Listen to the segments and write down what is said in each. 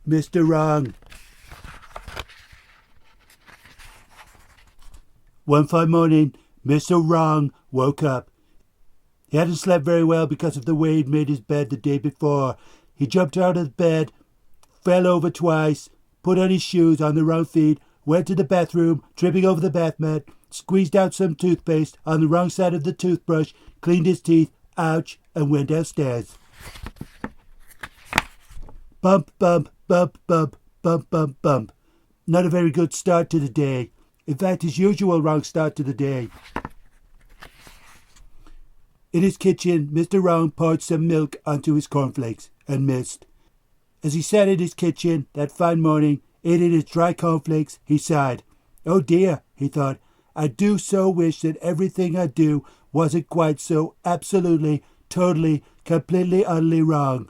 Mr. Wrong. One fine morning, Mr. Wrong woke up. He hadn't slept very well because of the way he'd made his bed the day before. He jumped out of bed, fell over twice, put on his shoes on the wrong feet, went to the bathroom, tripping over the bath mat, squeezed out some toothpaste on the wrong side of the toothbrush, cleaned his teeth, ouch, and went downstairs. Bump, bump, bump, bump, bump, bump, bump. Not a very good start to the day. In fact, his usual wrong start to the day. In his kitchen, Mr. Wrong poured some milk onto his cornflakes and missed. As he sat in his kitchen that fine morning, eating his dry cornflakes, he sighed. Oh dear, he thought, I do so wish that everything I do wasn't quite so absolutely, totally, completely, utterly wrong.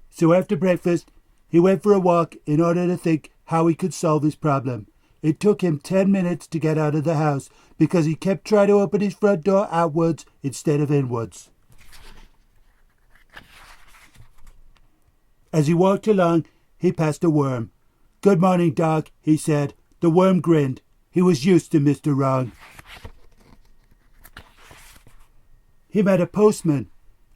So after breakfast, he went for a walk in order to think how he could solve his problem. It took him 10 minutes to get out of the house because he kept trying to open his front door outwards instead of inwards. As he walked along, he passed a worm. Good morning, dog, he said. The worm grinned. He was used to Mr. Wrong. He met a postman.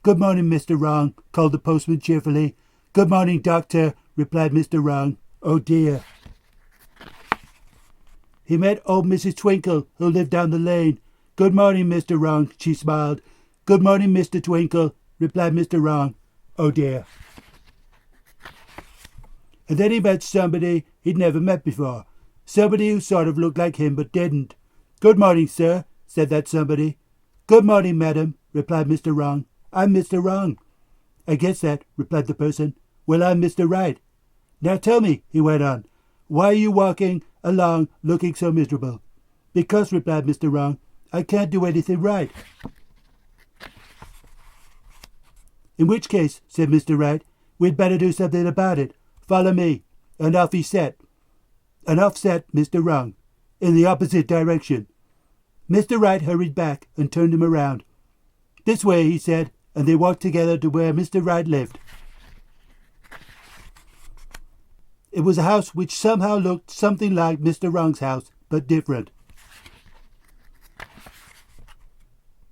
Good morning, Mr. Wrong, called the postman cheerfully. Good morning, doctor, replied Mr. Wrong. Oh dear. He met old Mrs. Twinkle, who lived down the lane. Good morning, Mr. Wrong, she smiled. Good morning, Mr. Twinkle, replied Mr. Wrong. Oh dear. And then he met somebody he'd never met before. Somebody who sort of looked like him but didn't. Good morning, sir, said that somebody. Good morning, madam, replied Mr. Wrong. I'm Mr. Wrong. I guess that, replied the person. Well, I'm Mr. Right. Now tell me, he went on, why are you walking along looking so miserable? Because, replied Mr. Wrong, I can't do anything right. In which case, said Mr. Right, we'd better do something about it. Follow me. And off he set. And off set Mr. Wrong, in the opposite direction. Mr. Right hurried back and turned him around. This way, he said, and they walked together to where Mr. Right lived. It was a house which somehow looked something like Mr. Wrong's house, but different.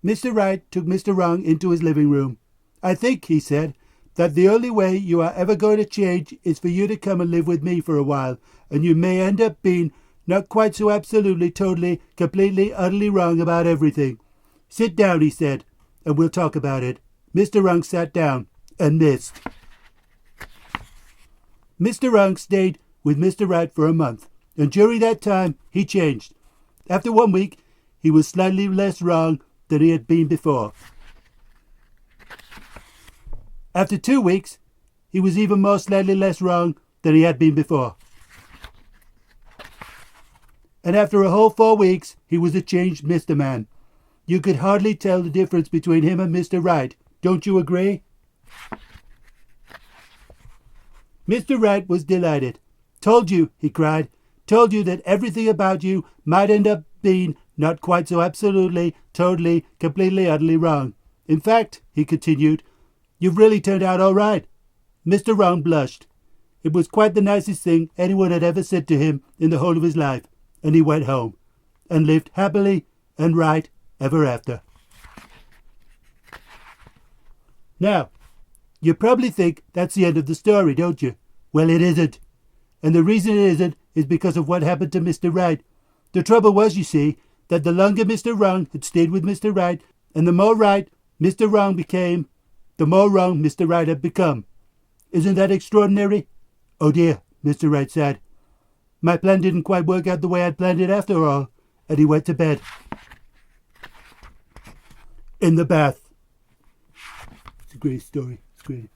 Mr. Right took Mr. Wrong into his living room. I think, he said, that the only way you are ever going to change is for you to come and live with me for a while, and you may end up being not quite so absolutely, totally, completely, utterly wrong about everything. Sit down, he said, and we'll talk about it. Mr. Wrong sat down and missed. Mr. Wrong stayed with Mr. Right for a month, and during that time he changed. After 1 week, he was slightly less wrong than he had been before. After 2 weeks, he was even more slightly less wrong than he had been before. And after a whole 4 weeks, he was a changed Mr. Man. You could hardly tell the difference between him and Mr. Right. Don't you agree? Mr. Right was delighted. Told you, he cried. Told you that everything about you might end up being not quite so absolutely, totally, completely, utterly wrong. In fact, he continued, you've really turned out all right. Mr. Wrong blushed. It was quite the nicest thing anyone had ever said to him in the whole of his life, and he went home and lived happily and right ever after. Now, you probably think that's the end of the story, don't you? Well, it isn't. And the reason it isn't is because of what happened to Mr. Right. The trouble was, you see, that the longer Mr. Wrong had stayed with Mr. Right, and the more right Mr. Wrong became, the more wrong Mr. Right had become. Isn't that extraordinary? Oh dear, Mr. Right said. My plan didn't quite work out the way I'd planned it after all. And he went to bed. In the bath. It's a great story. It's great.